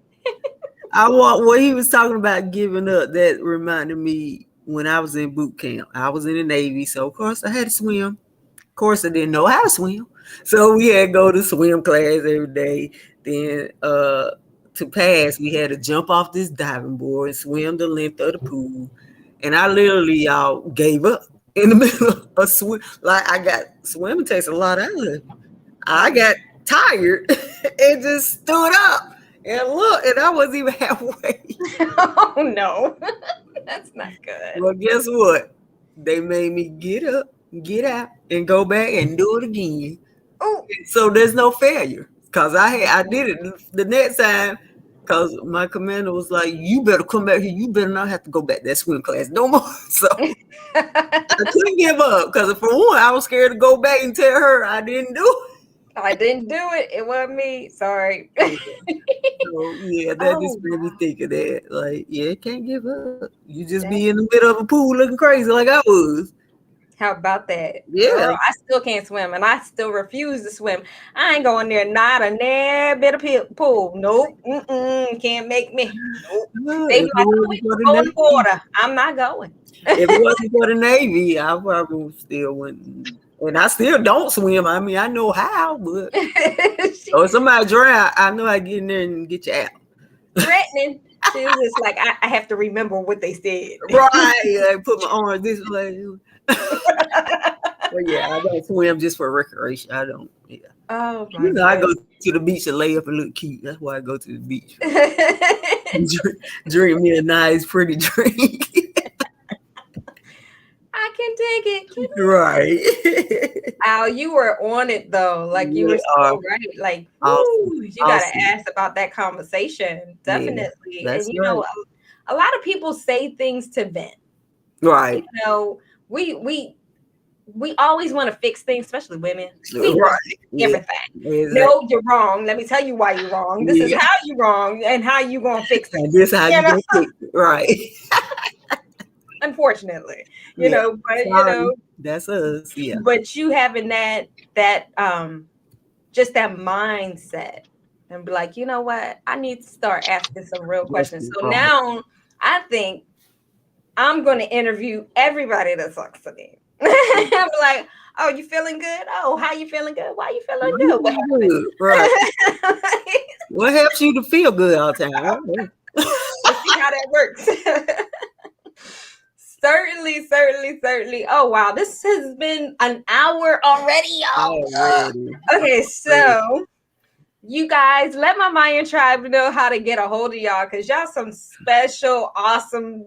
I want what he was talking about giving up. That reminded me when I was in boot camp. I was in the Navy, so of course I had to swim. Of course I didn't know how to swim, so we had to go to swim class every day. Then to pass, we had to jump off this diving board and swim the length of the pool. And I literally y'all gave up in the middle of swim. Like, I got swimming takes a lot out of it. I got tired and just stood up and look, and I wasn't even halfway. Oh no. That's not good. Well, guess what? They made me get up, get out, and go back and do it again. Oh, So there's no failure. Cause I did it the next time. Cause my commander was like, "You better come back here. You better not have to go back to that swim class no more." So I couldn't give up. Cause for one, I was scared to go back and tell her I didn't do I didn't do it. It wasn't me. Sorry. it. So yeah, that just Oh, made me think of that. Like, yeah, can't give up. You just be that, in the middle of a pool looking crazy like I was. how about that? Yeah. Girl, I still can't swim and I still refuse to swim. I ain't going there, not a near bit of pool. Nope. Mm-mm, can't make me. Nope. They If be it like, oh, we wasn't for the can go in the Navy, water. I'm not going. if it wasn't for the Navy, I probably still wouldn't. And I still don't swim. I mean, I know how, but She or if somebody drown, I know how to get in there and get you out. threatening. She was just like, I have to remember what they said. Right. I put my arms this way. But yeah, I don't swim just for recreation. I don't. Yeah. Oh my You know, I go goodness. to the beach and lay up and look cute. That's why I go to the beach. Drink me a nice, pretty drink. I can dig it. Can Right. Al, you were on it though. Like you You were really are so right. Like, awesome. whoo, you gotta Awesome. ask about that conversation. Yeah, Definitely. And that's right. a lot of people say things to vent. You Right. know, we always want to fix things, especially women. We want Right. to fix Yeah. everything. Exactly. No, you're wrong. Let me tell you why you're wrong. This is Yeah. how you're wrong and how you gonna fix it. And this how You you know, gonna fix it. Right. unfortunately. Yeah. But Sorry. That's us. Yeah. but you having that just that mindset and be like, you know what, I need to start asking some real That's questions. So right. now I think I'm going to interview everybody that talks to me. I'm like, oh, you feeling good? Oh, how you feeling good? Why you feeling Well, you good? What feel good. Right. happened? What helps you to feel good all the time? Let's see how that works. Certainly. Oh wow, this has been an hour already, y'all. Already. Okay, so you guys, let my Myya-ian Tribe know how to get a hold of y'all because y'all some special, awesome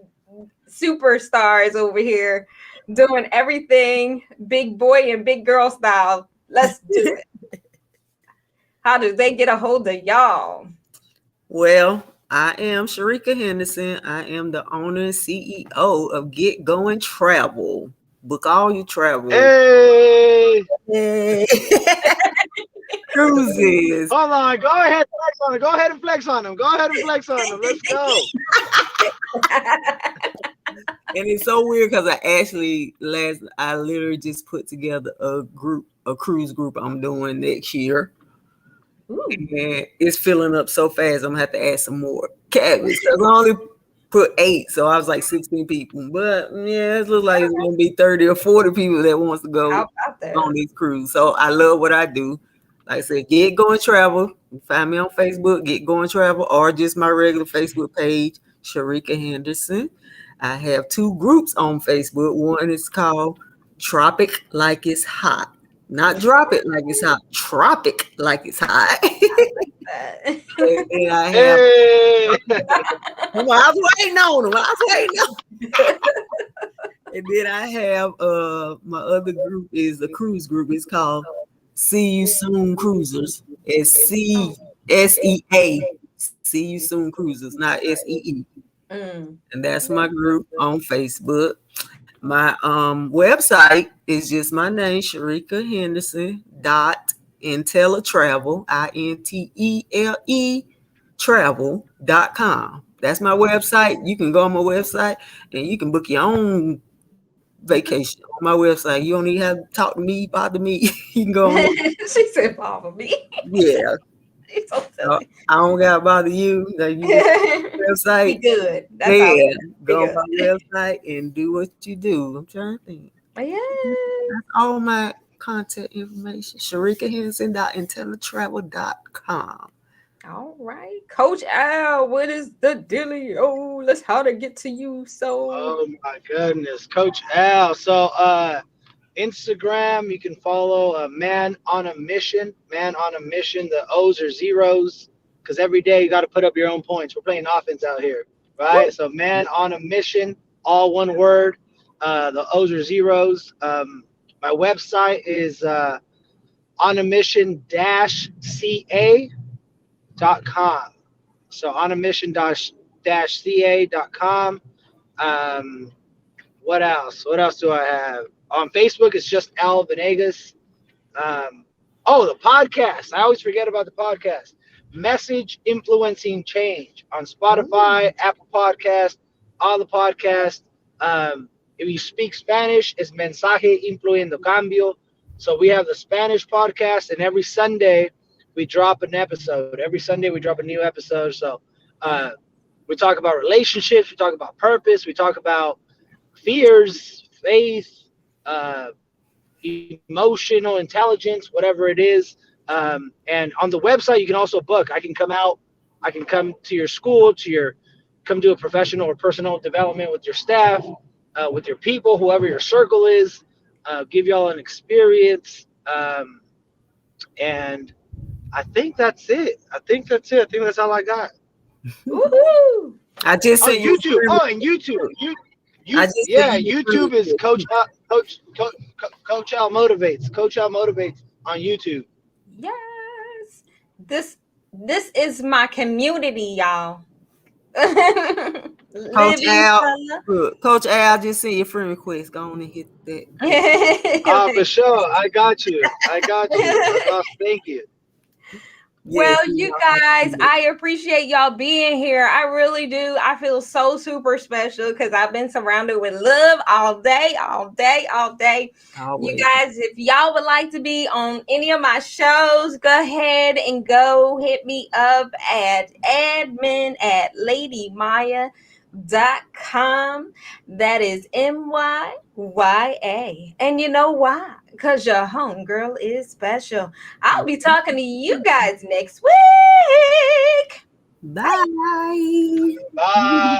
superstars over here doing everything big boy and big girl style. Let's do it. How do they get a hold of y'all? Well, I am Sharika Henderson. I am the owner and CEO of Get Going Travel. Book all your travel. Hey, Yay. Cruises. hold on. Go ahead, flex on him. Go ahead and flex on him. Go ahead and flex on him. Let's go. And it's so weird because I literally just put together a cruise group I'm doing next year. Ooh. And it's filling up so fast. I'm gonna have to add some more cabins. I only put 8, so I was like 16 people. But yeah, it looks like it's gonna be 30 or 40 people that wants to go How about that? on this cruise. So I love what I do. Like I said, Get Going Travel. Find me on Facebook, Get Going Travel, or just my regular Facebook page, Sharika Henderson. I have 2 groups on Facebook. One is called Tropic Like It's Hot. Not drop it like it's hot. Tropic like it's hot. That. And then I have Hey. I was waiting on them. I was waiting on And then I have my other group is a cruise group. It's called See You Soon Cruisers. It's CSEA. See You Soon Cruisers, not SEE. Mm. And that's my group on Facebook. My website is just my name, Sharika Henderson dot IntelliTravel, INTELE travel.com. That's my website. You can go on my website and you can book your own vacation on my website. You don't even have to talk to me, bother me. You can go on. She said, "Follow me." Yeah. She's so So silly. I don't gotta bother you. Like you Be website. good. That's all. Yeah. Be Go on good. my website and do what you do. I'm trying to think. Yeah. That's all my contact information. SharikaHenderson.IntelliTravel.com. All right, Coach Al, what is the dealio? Let's how to get to you. So, Oh my goodness, Coach Al. So Instagram, you can follow Man on a Mission. Man on a Mission. The O's are zeros because every day you got to put up your own points. We're playing offense out here, right? So Man on a Mission, all one word. The O's are zeros. My website is onamission-ca.com. So onamission-ca.com. What else? What else do I have? On Facebook, it's just Al Venegas. Um, the podcast. I always forget about the podcast. Message Influencing Change on Spotify, Apple Podcast, all the podcasts. If you speak Spanish, it's Mensaje Influyendo Cambio. So we have the Spanish podcast, and every Sunday we drop an episode. Every Sunday we drop a new episode. So we talk about relationships, we talk about purpose, we talk about fears, faith, emotional intelligence, whatever it is. And on the website, you can also book. I can come out. I can come to your school, come do a professional or personal development with your staff, with your people, whoever your circle is. Give y'all an experience. And I think that's it. I think that's all I got. Woohoo! I just On sent you. YouTube. Oh, and YouTube. YouTube is Coach Al Motivates. Coach Al Motivates on YouTube. Yes. This is my community, y'all. Coach Living Al, color. look, Coach Al just sent your friend request. Go on and hit that. For sure. I got you. That's awesome. Thank you. Well, Yes, you guys, I appreciate y'all being here. I really do. I feel so super special because I've been surrounded with love all day. always. You guys, if y'all would like to be on any of my shows, go ahead and go hit me up at admin@ladymya.com. That is MYYA. And you know why? Because your homegirl is special. I'll be talking to you guys next week. Bye. Bye.